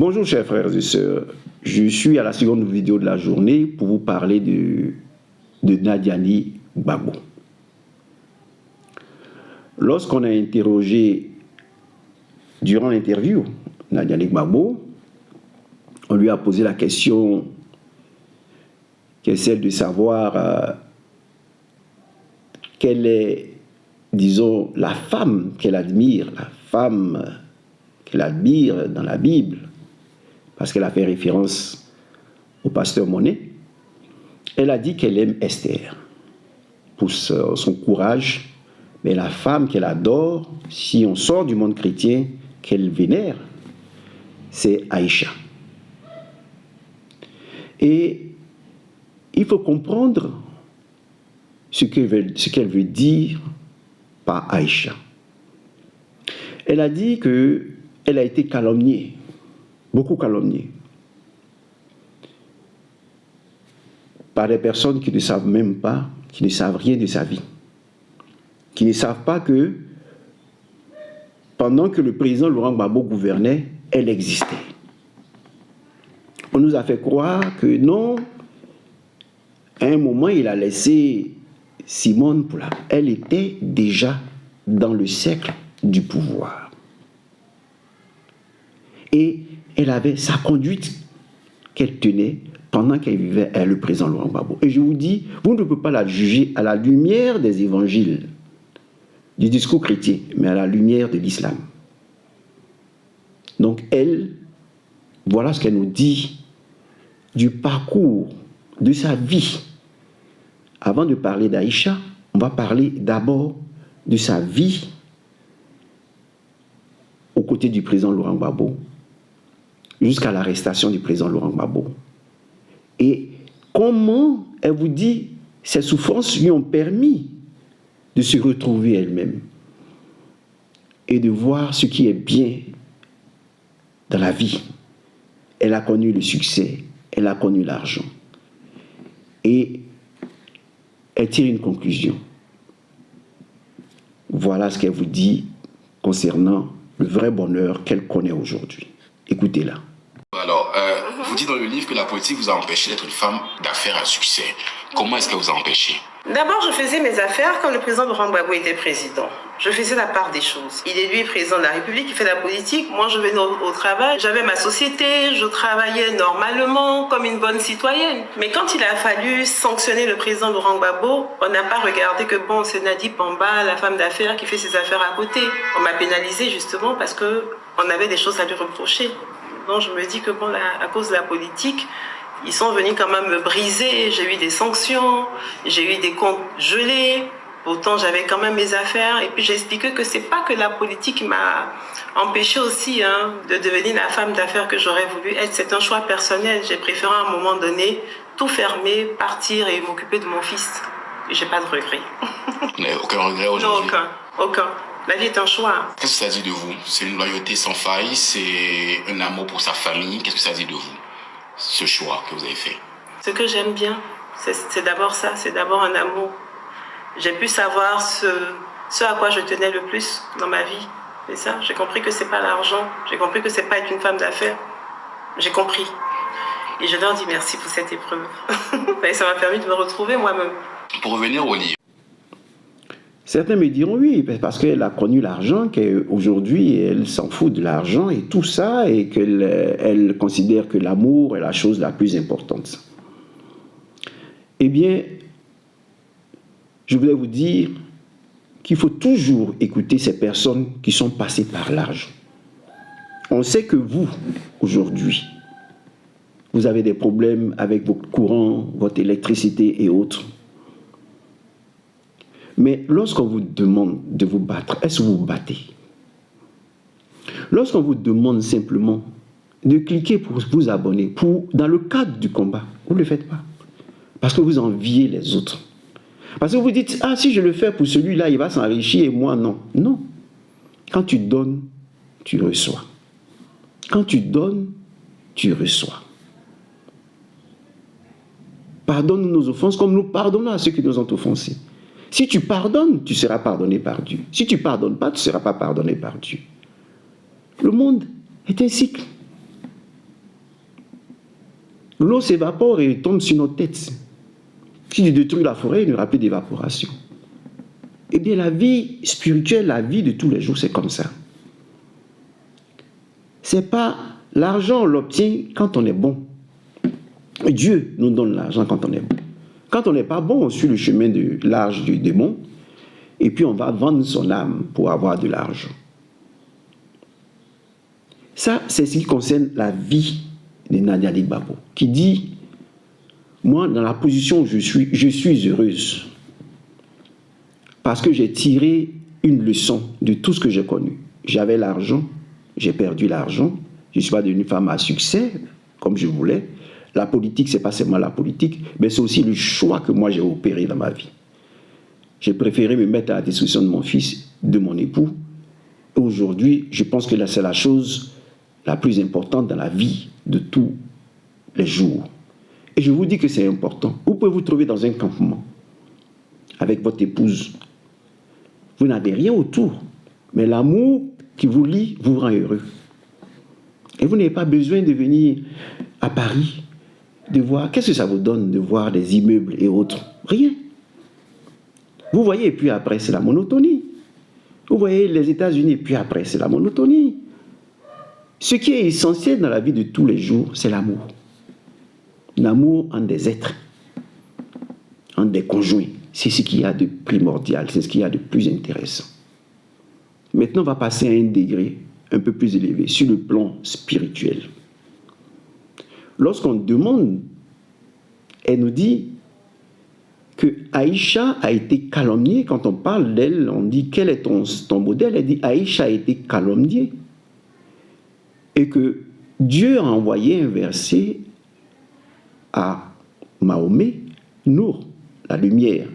Bonjour chers frères et sœurs, je suis à la seconde vidéo de la journée pour vous parler de Nadiani Gbagbo. Lorsqu'on a interrogé durant l'interview Nadiani Gbagbo, on lui a posé la question qui est celle de savoir quelle est, disons, la femme qu'elle admire, dans la Bible, parce qu'elle a fait référence au pasteur Monet. Elle a dit qu'elle aime Esther pour son courage, mais la femme qu'elle adore, si on sort du monde chrétien, qu'elle vénère, c'est Aïcha. Et il faut comprendre ce qu'elle veut dire par Aïcha. Elle a dit qu'elle a été calomniée, beaucoup calomniée, par des personnes qui ne savent même pas, qui ne savent rien de sa vie, qui ne savent pas que pendant que le président Laurent Gbagbo gouvernait, elle existait. On nous a fait croire que non, à un moment, il a laissé Simone Poula. Elle était déjà dans le cercle du pouvoir. Et elle avait sa conduite qu'elle tenait pendant qu'elle vivait avec le président Laurent Gbagbo. Et je vous dis, vous ne pouvez pas la juger à la lumière des évangiles, du discours chrétien, mais à la lumière de l'islam. Donc elle, voilà ce qu'elle nous dit du parcours de sa vie. Avant de parler d'Aïcha, on va parler d'abord de sa vie aux côtés du président Laurent Gbagbo, jusqu'à l'arrestation du président Laurent Gbagbo. Et comment, elle vous dit, ces souffrances lui ont permis de se retrouver elle-même et de voir ce qui est bien dans la vie. Elle a connu le succès, elle a connu l'argent. Et elle tire une conclusion. Voilà ce qu'elle vous dit concernant le vrai bonheur qu'elle connaît aujourd'hui. Écoutez-la. Alors, vous dites dans le livre que la politique vous a empêché d'être une femme d'affaires à succès. Comment est-ce qu'elle vous a empêché? D'abord, je faisais mes affaires quand le président Laurent Gbagbo était président. Je faisais la part des choses. Il est lui président de la République, il fait la politique. Moi, je venais au travail. J'avais ma société, je travaillais normalement comme une bonne citoyenne. Mais quand il a fallu sanctionner le président Laurent Gbagbo, on n'a pas regardé que bon, c'est Nadi Pamba, la femme d'affaires qui fait ses affaires à côté. On m'a pénalisé justement parce qu'on avait des choses à lui reprocher. Donc je me dis que bon, à cause de la politique, ils sont venus quand même me briser. J'ai eu des sanctions, j'ai eu des comptes gelés. Pourtant, j'avais quand même mes affaires. Et puis, j'ai expliqué que c'est pas que la politique m'a empêché aussi de devenir la femme d'affaires que j'aurais voulu être. C'est un choix personnel. J'ai préféré à un moment donné tout fermer, partir et m'occuper de mon fils. Et j'ai pas de regrets. Vous n'avez aucun regret aujourd'hui? Non, aucun. La vie est un choix. Qu'est-ce que ça dit de vous? C'est une loyauté sans faille, c'est un amour pour sa famille. Qu'est-ce que ça dit de vous, ce choix que vous avez fait? Ce que j'aime bien, c'est d'abord ça, c'est d'abord un amour. J'ai pu savoir ce à quoi je tenais le plus dans ma vie. C'est ça, j'ai compris que c'est pas l'argent, j'ai compris que c'est pas être une femme d'affaires. J'ai compris. Et je leur dis merci pour cette épreuve. Et ça m'a permis de me retrouver moi-même. Pour revenir au livre. Certains me diront oui, parce qu'elle a connu l'argent, qu'aujourd'hui elle s'en fout de l'argent et tout ça, et qu'elle considère que l'amour est la chose la plus importante. Eh bien, je voulais vous dire qu'il faut toujours écouter ces personnes qui sont passées par l'argent. On sait que vous, aujourd'hui, vous avez des problèmes avec votre courant, votre électricité et autres. Mais lorsqu'on vous demande de vous battre, est-ce que vous vous battez? Lorsqu'on vous demande simplement de cliquer pour vous abonner, dans le cadre du combat, vous ne le faites pas. Parce que vous enviez les autres. Parce que vous dites, ah, si je le fais pour celui-là, il va s'enrichir et moi, non. Non. Quand tu donnes, tu reçois. Quand tu donnes, tu reçois. Pardonne nos offenses comme nous pardonnons à ceux qui nous ont offensés. Si tu pardonnes, tu seras pardonné par Dieu. Si tu ne pardonnes pas, tu ne seras pas pardonné par Dieu. Le monde est un cycle. L'eau s'évapore et tombe sur nos têtes. Si tu détruis la forêt, il n'y aura plus d'évaporation. Eh bien, la vie spirituelle, la vie de tous les jours, c'est comme ça. C'est pas l'argent, on l'obtient quand on est bon. Dieu nous donne l'argent quand on est bon. Quand on n'est pas bon, on suit le chemin de l'âge du démon, et puis on va vendre son âme pour avoir de l'argent. Ça, c'est ce qui concerne la vie de Nadia Gbagbo, qui dit, moi, dans la position où je suis heureuse, parce que j'ai tiré une leçon de tout ce que j'ai connu. J'avais l'argent, j'ai perdu l'argent, je ne suis pas devenue femme à succès, comme je voulais. La politique, ce n'est pas seulement la politique, mais c'est aussi le choix que moi j'ai opéré dans ma vie. J'ai préféré me mettre à la disposition de mon fils, de mon époux. Et aujourd'hui, je pense que c'est la chose la plus importante dans la vie de tous les jours. Et je vous dis que c'est important. Vous pouvez vous trouver dans un campement avec votre épouse. Vous n'avez rien autour, mais l'amour qui vous lie vous rend heureux. Et vous n'avez pas besoin de venir à Paris, de voir, qu'est-ce que ça vous donne de voir des immeubles et autres? Rien. Vous voyez, et puis après, c'est la monotonie. Vous voyez les États-Unis, et puis après, c'est la monotonie. Ce qui est essentiel dans la vie de tous les jours, c'est l'amour. L'amour en des êtres, en des conjoints. C'est ce qu'il y a de primordial, c'est ce qu'il y a de plus intéressant. Maintenant, on va passer à un degré un peu plus élevé, sur le plan spirituel. Lorsqu'on demande, elle nous dit que Aïcha a été calomniée. Quand on parle d'elle, on dit quel est ton modèle. Elle dit Aïcha a été calomniée. Et que Dieu a envoyé un verset à Mahomet, Nour, la lumière,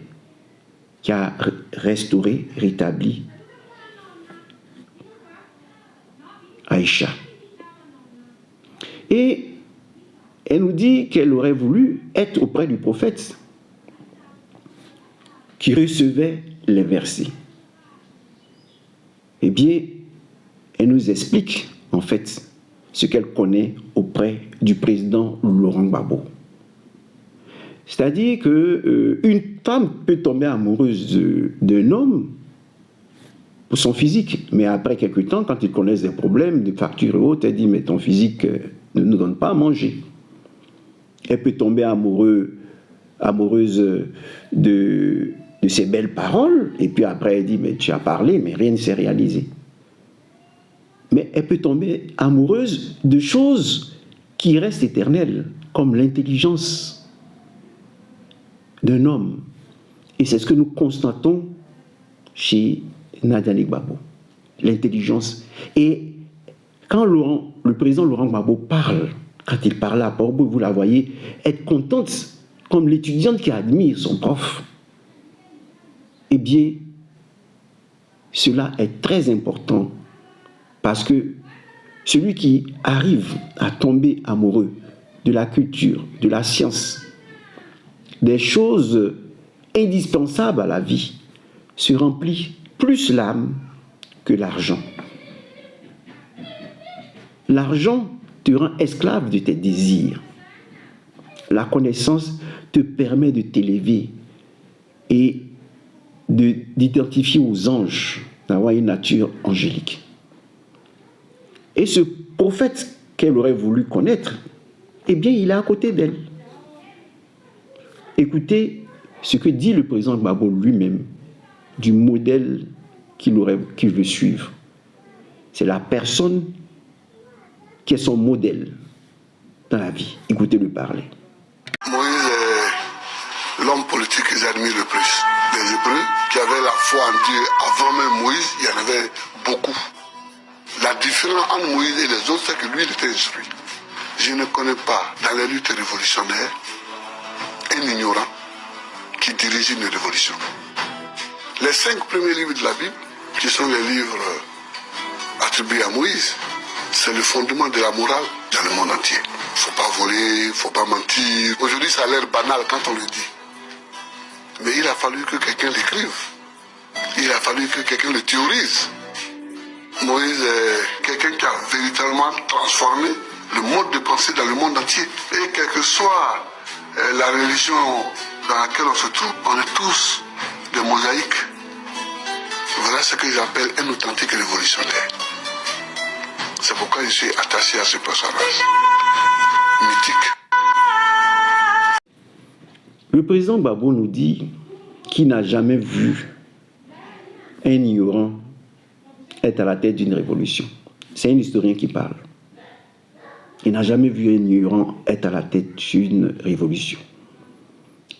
qui a restauré, rétabli Aïcha. Et elle nous dit qu'elle aurait voulu être auprès du prophète qui recevait les versets. Eh bien, elle nous explique en fait ce qu'elle connaît auprès du président Laurent Gbagbo. C'est-à-dire qu'une femme peut tomber amoureuse d'un homme pour son physique, mais après quelque temps, quand ils connaissent des problèmes de facture et autres, elle dit, mais ton physique ne nous donne pas à manger. Elle peut tomber amoureuse de ses belles paroles, et puis après elle dit, mais tu as parlé, mais rien ne s'est réalisé. Mais elle peut tomber amoureuse de choses qui restent éternelles, comme l'intelligence d'un homme. Et c'est ce que nous constatons chez Nadia Gbagbo, l'intelligence. Et quand le président Laurent Gbagbo parle, quand il parle à Port-Bouy, vous la voyez être contente, comme l'étudiante qui admire son prof. Eh bien, cela est très important, parce que celui qui arrive à tomber amoureux de la culture, de la science, des choses indispensables à la vie, se remplit plus l'âme que l'argent. L'argent te rend esclave de tes désirs. La connaissance te permet de t'élever et d'identifier aux anges, d'avoir une nature angélique. Et ce prophète qu'elle aurait voulu connaître, eh bien, il est à côté d'elle. Écoutez ce que dit le président Gbagbo lui-même du modèle qu'il veut suivre. C'est la personne qui est son modèle dans la vie. Écoutez-le parler. Moïse est l'homme politique que j'admire le plus. Les Hébreux qui avaient la foi en Dieu avant même Moïse, il y en avait beaucoup. La différence entre Moïse et les autres, c'est que lui, il était instruit. Je ne connais pas dans les luttes révolutionnaires un ignorant qui dirige une révolution. Les 5 premiers livres de la Bible, qui sont les livres attribués à Moïse, c'est le fondement de la morale dans le monde entier. Il ne faut pas voler, il ne faut pas mentir. Aujourd'hui, ça a l'air banal quand on le dit. Mais il a fallu que quelqu'un l'écrive. Il a fallu que quelqu'un le théorise. Moïse est quelqu'un qui a véritablement transformé le mode de pensée dans le monde entier. Et quelle que soit la religion dans laquelle on se trouve, on est tous des mosaïques. Voilà ce que j'appelle un authentique révolutionnaire. C'est pourquoi je suis attaché à ce personnage mythique. Le président Gbagbo nous dit qu'il n'a jamais vu un ignorant être à la tête d'une révolution. C'est un historien qui parle. Il n'a jamais vu un ignorant être à la tête d'une révolution.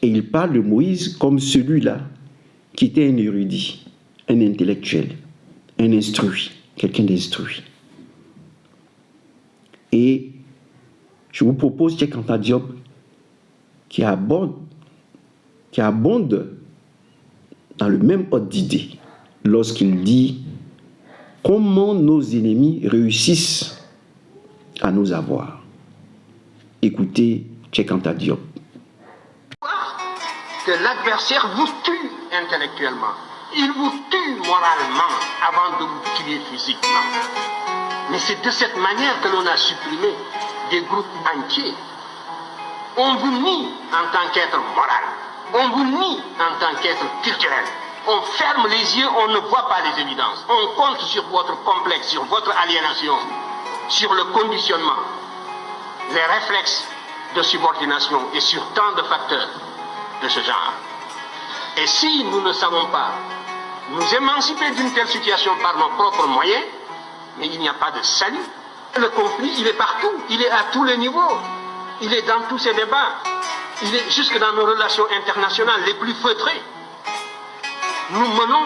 Et il parle de Moïse comme celui-là qui était un érudit, un intellectuel, un instruit, quelqu'un d'instruit. Et je vous propose Cheikh Anta Diop qui abonde dans le même ordre d'idée lorsqu'il dit comment nos ennemis réussissent à nous avoir. Écoutez Cheikh Anta Diop. Que l'adversaire vous tue intellectuellement, il vous tue moralement avant de vous tuer physiquement. Mais c'est de cette manière que l'on a supprimé des groupes entiers. On vous nie en tant qu'être moral, on vous nie en tant qu'être culturel. On ferme les yeux, on ne voit pas les évidences. On compte sur votre complexe, sur votre aliénation, sur le conditionnement, les réflexes de subordination et sur tant de facteurs de ce genre. Et si nous ne savons pas nous émanciper d'une telle situation par nos propres moyens, mais il n'y a pas de salut. Le conflit, il est partout, il est à tous les niveaux, il est dans tous ces débats, il est jusque dans nos relations internationales les plus feutrées. Nous menons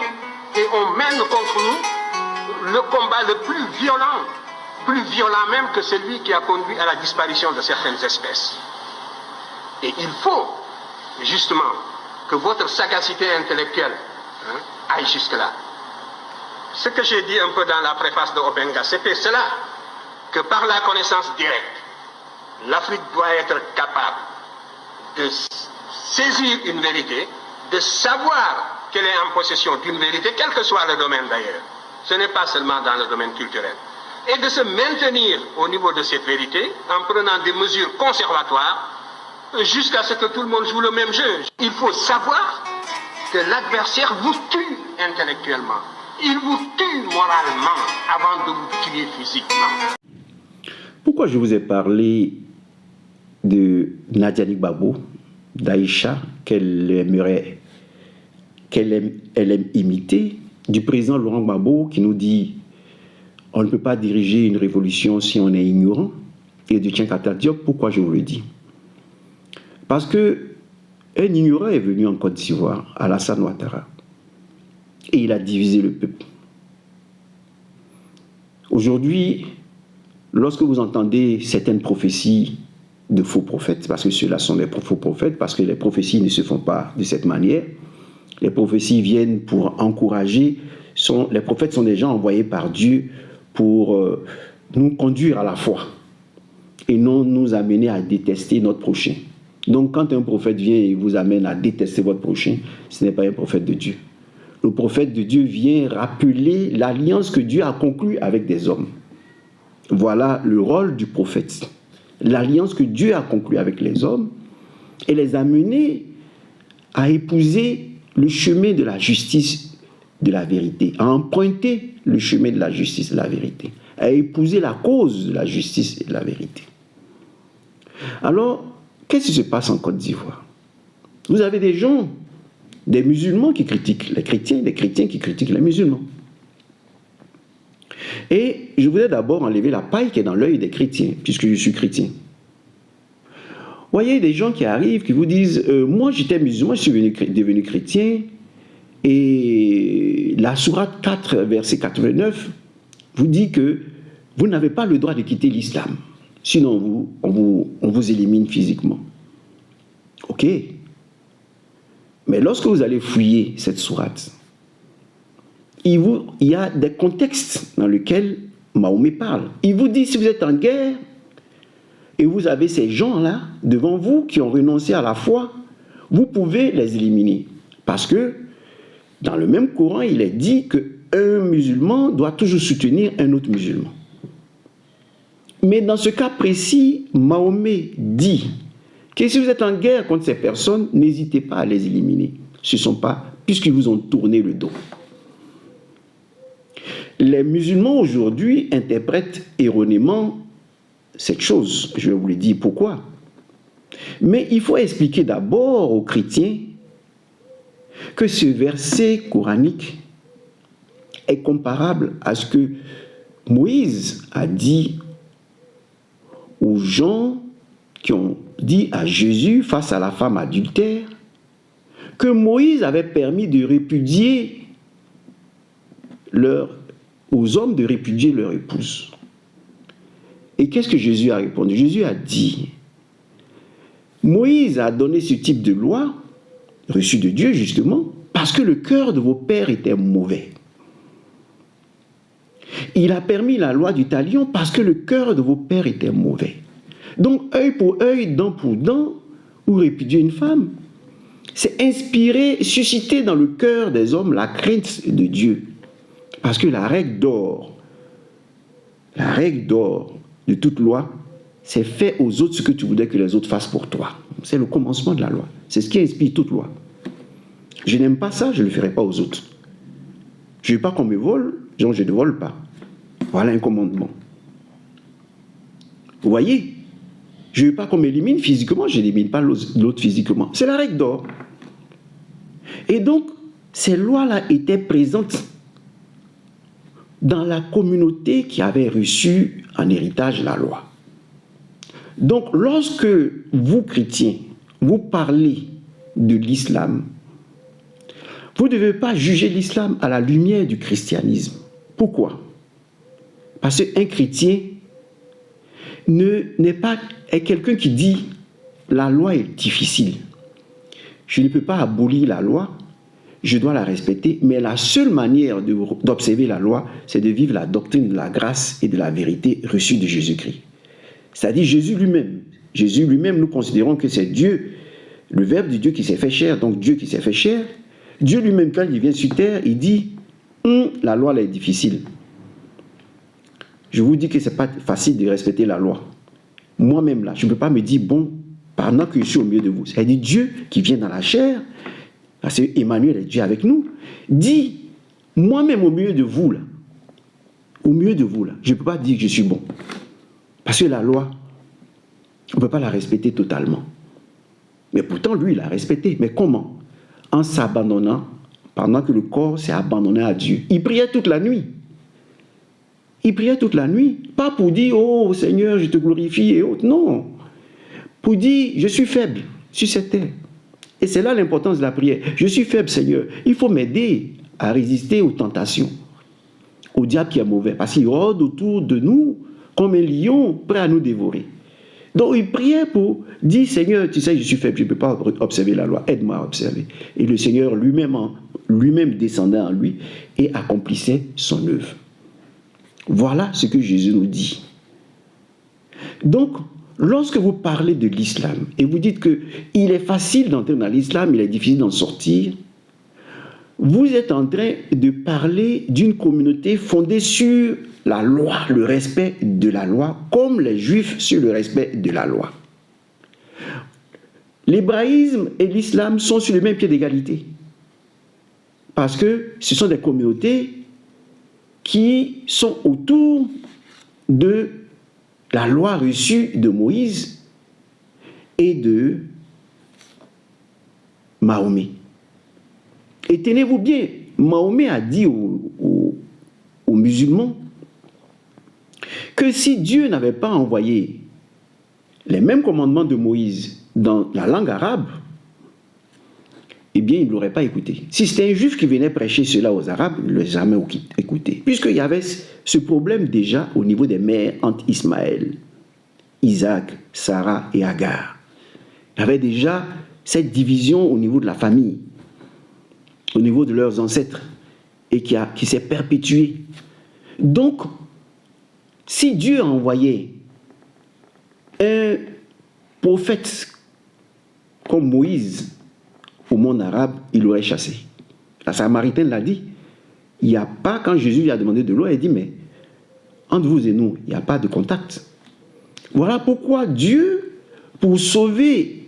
et on mène contre nous le combat le plus violent même que celui qui a conduit à la disparition de certaines espèces. Et il faut justement que votre sagacité intellectuelle aille jusque-là. Ce que j'ai dit un peu dans la préface de Obenga, c'était cela, que par la connaissance directe, l'Afrique doit être capable de saisir une vérité, de savoir qu'elle est en possession d'une vérité, quel que soit le domaine d'ailleurs. Ce n'est pas seulement dans le domaine culturel. Et de se maintenir au niveau de cette vérité en prenant des mesures conservatoires jusqu'à ce que tout le monde joue le même jeu. Il faut savoir que l'adversaire vous tue intellectuellement. Il vous tue moralement avant de vous tuer physiquement. Pourquoi je vous ai parlé de Nadiani Gbagbo, d'Aïcha, qu'elle aime imiter, du président Laurent Gbagbo qui nous dit on ne peut pas diriger une révolution si on est ignorant, et de Cheikh Anta Diop, pourquoi je vous le dis? Parce que un ignorant est venu en Côte d'Ivoire, Alassane Ouattara, et il a divisé le peuple. Aujourd'hui, lorsque vous entendez certaines prophéties de faux prophètes, parce que ceux-là sont des faux prophètes, parce que les prophéties ne se font pas de cette manière, les prophéties viennent pour encourager, les prophètes sont des gens envoyés par Dieu pour nous conduire à la foi et non nous amener à détester notre prochain. Donc quand un prophète vient et vous amène à détester votre prochain, ce n'est pas un prophète de Dieu. Le prophète de Dieu vient rappeler l'alliance que Dieu a conclue avec des hommes. Voilà le rôle du prophète. L'alliance que Dieu a conclue avec les hommes et les amener à épouser le chemin de la justice, de la vérité, à emprunter le chemin de la justice et de la vérité, à épouser la cause de la justice et de la vérité. Alors, qu'est-ce qui se passe en Côte d'Ivoire? Vous avez des gens, des musulmans qui critiquent les chrétiens, des chrétiens qui critiquent les musulmans. Et je voudrais d'abord enlever la paille qui est dans l'œil des chrétiens, puisque je suis chrétien. Vous voyez des gens qui arrivent, qui vous disent moi j'étais musulman, je suis devenu chrétien, et la sourate 4, verset 89, vous dit que vous n'avez pas le droit de quitter l'islam, sinon on vous élimine physiquement. Ok. Mais lorsque vous allez fouiller cette sourate, il y a des contextes dans lesquels Mahomet parle. Il vous dit, si vous êtes en guerre, et vous avez ces gens-là devant vous qui ont renoncé à la foi, vous pouvez les éliminer. Parce que dans le même Coran, il est dit qu'un musulman doit toujours soutenir un autre musulman. Mais dans ce cas précis, Mahomet dit que si vous êtes en guerre contre ces personnes, n'hésitez pas à les éliminer. Ce ne sont pas, puisqu'ils vous ont tourné le dos. Les musulmans aujourd'hui interprètent erronément cette chose. Je vais vous le dire pourquoi. Mais il faut expliquer d'abord aux chrétiens que ce verset coranique est comparable à ce que Moïse a dit aux gens qui ont dit à Jésus face à la femme adultère que Moïse avait permis de répudier aux hommes de répudier leur épouse. Et qu'est-ce que Jésus a répondu? Jésus a dit, Moïse a donné ce type de loi, reçue de Dieu justement, parce que le cœur de vos pères était mauvais. Il a permis la loi du talion parce que le cœur de vos pères était mauvais. Donc, œil pour œil, dent pour dent, ou répudier une femme, c'est inspirer, susciter dans le cœur des hommes la crainte de Dieu. Parce que la règle d'or de toute loi, c'est fais aux autres ce que tu voudrais que les autres fassent pour toi. C'est le commencement de la loi. C'est ce qui inspire toute loi. Je n'aime pas ça, je ne le ferai pas aux autres. Je ne veux pas qu'on me vole, donc je ne vole pas. Voilà un commandement. Vous voyez? Je ne veux pas qu'on m'élimine physiquement, je n'élimine pas l'autre physiquement. C'est la règle d'or. Et donc, ces lois-là étaient présentes dans la communauté qui avait reçu en héritage la loi. Donc, lorsque vous, chrétiens, vous parlez de l'islam, vous ne devez pas juger l'islam à la lumière du christianisme. Pourquoi? Parce qu'un chrétien est quelqu'un qui dit la loi est difficile. Je ne peux pas abolir la loi, je dois la respecter, mais la seule manière d'observer la loi, c'est de vivre la doctrine de la grâce et de la vérité reçue de Jésus-Christ. C'est-à-dire Jésus lui-même, nous considérons que c'est Dieu, le Verbe de Dieu qui s'est fait chair, donc Dieu qui s'est fait chair. Dieu lui-même, quand il vient sur terre, il dit la loi là est difficile. Je vous dis que ce n'est pas facile de respecter la loi. Moi-même là, je ne peux pas me dire bon, pendant que je suis au milieu de vous. C'est-à-dire Dieu qui vient dans la chair, parce que Emmanuel est Dieu avec nous, dit moi-même au milieu de vous là, je ne peux pas dire que je suis bon. Parce que la loi, on ne peut pas la respecter totalement. Mais pourtant, lui, il l'a respecté. Mais comment? En s'abandonnant, pendant que le corps s'est abandonné à Dieu. Il priait toute la nuit. Pas pour dire, oh Seigneur, je te glorifie et autres. Non. Pour dire, je suis faible sur cette terre. Et c'est là l'importance de la prière. Je suis faible, Seigneur. Il faut m'aider à résister aux tentations, au diable qui est mauvais. Parce qu'il rôde autour de nous comme un lion prêt à nous dévorer. Donc il priait pour dire, Seigneur, tu sais, je suis faible, je ne peux pas observer la loi, aide-moi à observer. Et le Seigneur lui-même descendait en lui et accomplissait son œuvre. Voilà ce que Jésus nous dit. Donc, lorsque vous parlez de l'islam et vous dites qu'il est facile d'entrer dans l'islam, il est difficile d'en sortir, vous êtes en train de parler d'une communauté fondée sur la loi, le respect de la loi, comme les Juifs sur le respect de la loi. L'hébraïsme et l'islam sont sur le même pied d'égalité. Parce que ce sont des communautés qui sont autour de la loi reçue de Moïse et de Mahomet. Et tenez-vous bien, Mahomet a dit aux musulmans que si Dieu n'avait pas envoyé les mêmes commandements de Moïse dans la langue arabe, eh bien, il ne l'aurait pas écouté. Si c'était un juif qui venait prêcher cela aux Arabes, il ne l'aurait jamais écouté. Puisqu'il y avait ce problème déjà au niveau des mères entre Ismaël, Isaac, Sarah et Agar. Il y avait déjà cette division au niveau de la famille, au niveau de leurs ancêtres, et qui s'est perpétuée. Donc, si Dieu a envoyé un prophète comme Moïse au monde arabe, il l'aurait chassé. La Samaritaine l'a dit. Il n'y a pas, quand Jésus lui a demandé de l'eau, elle dit, mais entre vous et nous, il n'y a pas de contact. Voilà pourquoi Dieu, pour sauver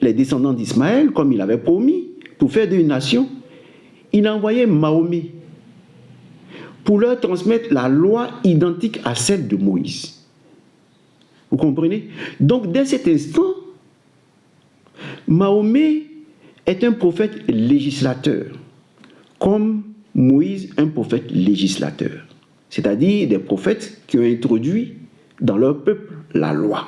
les descendants d'Ismaël, comme il avait promis, pour faire d'une nation, il a envoyé Mahomet pour leur transmettre la loi identique à celle de Moïse. Vous comprenez? Donc, dès cet instant, Mahomet est un prophète législateur, comme Moïse, un prophète législateur. C'est-à-dire des prophètes qui ont introduit dans leur peuple la loi.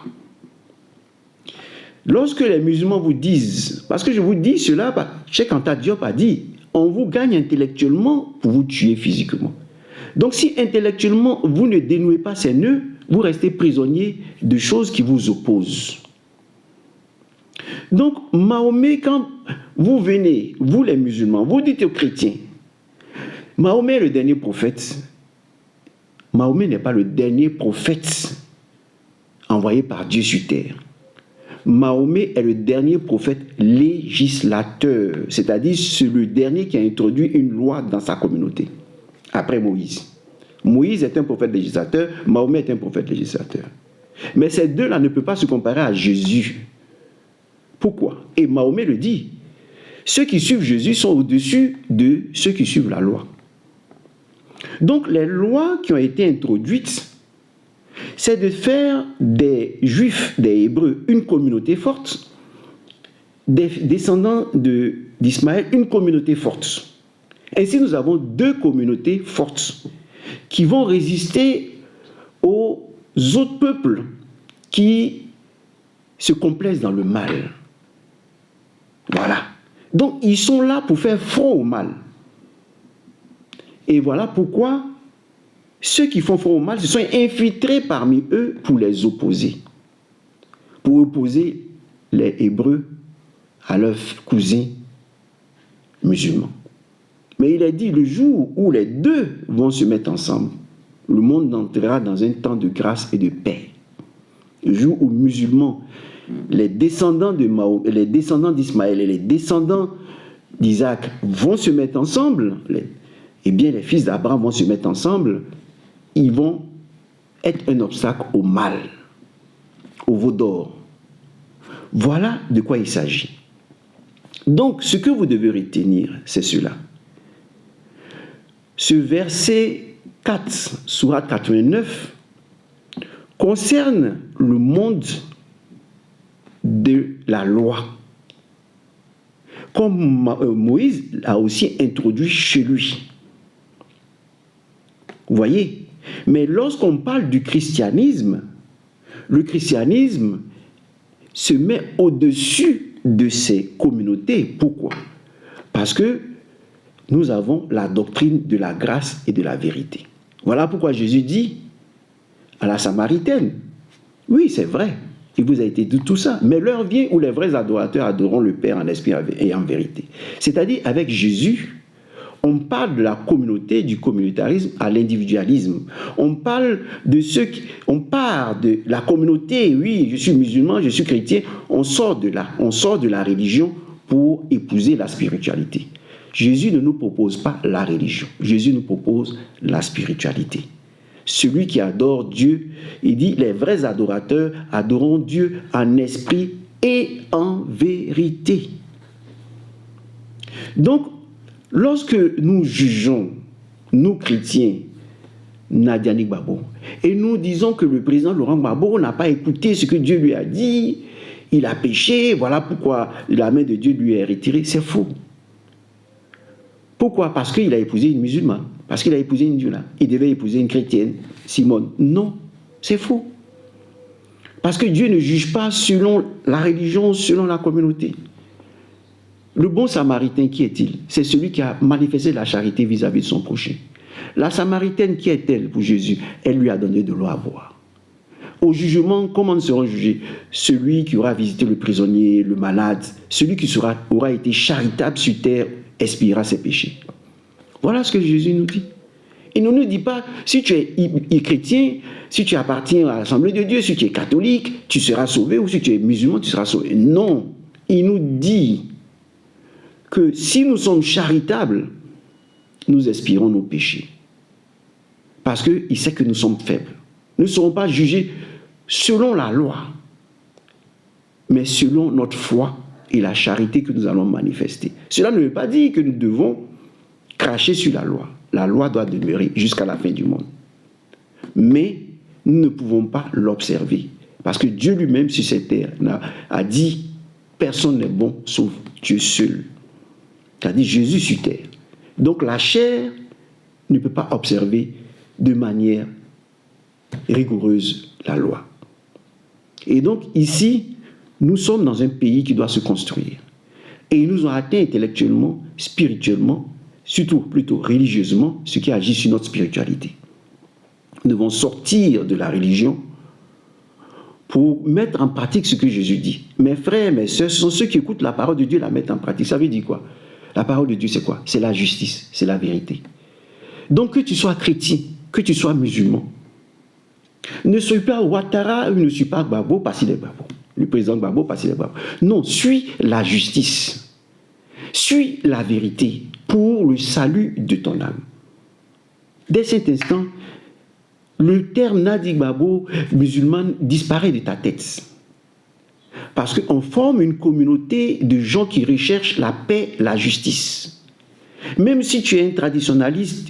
Lorsque les musulmans vous disent, parce que je vous dis cela, Cheikh Anta Diop a dit, on vous gagne intellectuellement pour vous tuer physiquement. Donc si intellectuellement vous ne dénouez pas ces nœuds, vous restez prisonnier de choses qui vous opposent. Donc Mahomet, quand vous venez, vous les musulmans, vous dites aux chrétiens, Mahomet est le dernier prophète. Mahomet n'est pas le dernier prophète envoyé par Dieu sur terre. Mahomet est le dernier prophète législateur, c'est-à-dire c'est le dernier qui a introduit une loi dans sa communauté, après Moïse. Moïse est un prophète législateur, Mahomet est un prophète législateur. Mais ces deux-là ne peuvent pas se comparer à Jésus. Pourquoi? Et Mahomet le dit, ceux qui suivent Jésus sont au-dessus de ceux qui suivent la loi. Donc les lois qui ont été introduites, c'est de faire des Juifs, des Hébreux, une communauté forte, des descendants d'Ismaël, une communauté forte. Ainsi, nous avons deux communautés fortes qui vont résister aux autres peuples qui se complaisent dans le mal. Voilà. Donc, ils sont là pour faire front au mal. Et voilà pourquoi ceux qui font front au mal se sont infiltrés parmi eux pour les opposer. Pour opposer les Hébreux à leurs cousins musulmans. Mais il est dit, le jour où les deux vont se mettre ensemble, le monde entrera dans un temps de grâce et de paix. Le jour où musulmans, les descendants de Mahomet, les descendants d'Ismaël et les descendants d'Isaac vont se mettre ensemble, eh bien les fils d'Abraham vont se mettre ensemble, ils vont être un obstacle au mal, au veau d'or. Voilà de quoi il s'agit. Donc, ce que vous devez retenir, c'est cela. Ce verset 4, sourate 89, concerne le monde de la loi. Comme Moïse a aussi introduit chez lui. Vous voyez? Mais lorsqu'on parle du christianisme, le christianisme se met au-dessus de ces communautés. Pourquoi? Parce que nous avons la doctrine de la grâce et de la vérité. Voilà pourquoi Jésus dit à la Samaritaine, oui, c'est vrai, il vous a été dit tout ça, mais l'heure vient où les vrais adorateurs adoreront le Père en esprit et en vérité. C'est-à-dire, avec Jésus, on parle de la communauté, du communautarisme à l'individualisme. On parle de ceux qui... On part de la communauté, oui, je suis musulman, je suis chrétien, on sort de là, on sort de la religion pour épouser la spiritualité. Jésus ne nous propose pas la religion, Jésus nous propose la spiritualité. Celui qui adore Dieu, il dit, les vrais adorateurs adoreront Dieu en esprit et en vérité. Donc, lorsque nous jugeons, nous chrétiens, Nadia Gbagbo, et nous disons que le président Laurent Gbagbo n'a pas écouté ce que Dieu lui a dit, il a péché, voilà pourquoi la main de Dieu lui est retirée, c'est faux. Pourquoi? Parce qu'il a épousé une musulmane, parce qu'il a épousé une Dioula, il devait épouser une chrétienne, Simone. Non, c'est faux. Parce que Dieu ne juge pas selon la religion, selon la communauté. Le bon samaritain, qui est-il? C'est celui qui a manifesté la charité vis-à-vis de son prochain. La samaritaine, qui est-elle pour Jésus? Elle lui a donné de l'eau à boire. Au jugement, comment seront jugés? Celui qui aura visité le prisonnier, le malade, celui qui aura été charitable sur terre, expiera ses péchés. Voilà ce que Jésus nous dit. Il ne nous dit pas, si tu es chrétien, si tu appartiens à l'Assemblée de Dieu, si tu es catholique, tu seras sauvé, ou si tu es musulman, tu seras sauvé. Non, il nous dit que si nous sommes charitables, nous expirons nos péchés. Parce qu'il sait que nous sommes faibles. ne serons pas jugés selon la loi, mais selon notre foi et la charité que nous allons manifester. Cela ne veut pas dire que nous devons cracher sur la loi. La loi doit demeurer jusqu'à la fin du monde. Mais nous ne pouvons pas l'observer. Parce que Dieu lui-même sur cette terre a dit « Personne n'est bon sauf Dieu seul ». C'est-à-dire Jésus sur terre. Donc la chair ne peut pas observer de manière rigoureuse la loi. Et donc ici, nous sommes dans un pays qui doit se construire. Et ils nous ont atteints intellectuellement, spirituellement, surtout plutôt religieusement, ce qui agit sur notre spiritualité. Nous devons sortir de la religion pour mettre en pratique ce que Jésus dit. Mes frères, mes sœurs, ce sont ceux qui écoutent la parole de Dieu et la mettent en pratique. Ça veut dire quoi? La parole de Dieu, c'est quoi? C'est la justice, c'est la vérité. Donc que tu sois chrétien, que tu sois musulman, ne sois pas Ouattara ou ne suis pas Gbagbo parce qu'il est Gbagbo. Le président Gbagbo parce qu'il est Gbagbo. Non, suis la justice. Suis la vérité pour le salut de ton âme. Dès cet instant, le terme Nadi Gbagbo musulman disparaît de ta tête. Parce qu'on forme une communauté de gens qui recherchent la paix, la justice. Même si tu es un traditionnaliste,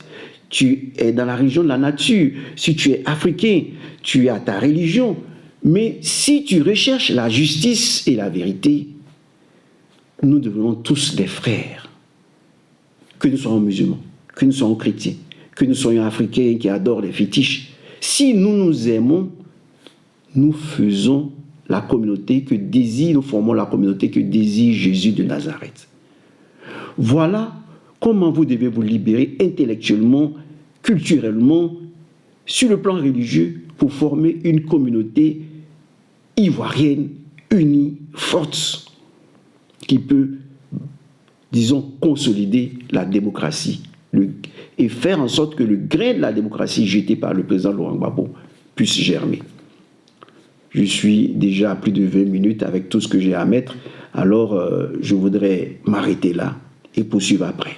tu es dans la religion de la nature, si tu es africain, tu as ta religion. Mais si tu recherches la justice et la vérité, nous devenons tous des frères. Que nous soyons musulmans, que nous soyons chrétiens, que nous soyons africains qui adorent les fétiches. Si nous nous aimons, nous faisons la communauté que désire, nous formons la communauté que désire Jésus de Nazareth. Voilà comment vous devez vous libérer intellectuellement, culturellement, sur le plan religieux, pour former une communauté ivoirienne, unie, forte, qui peut, disons, consolider la démocratie et faire en sorte que le grain de la démocratie jeté par le président Laurent Gbagbo puisse germer. Je suis déjà à plus de 20 minutes avec tout ce que j'ai à mettre, alors je voudrais m'arrêter là et poursuivre après.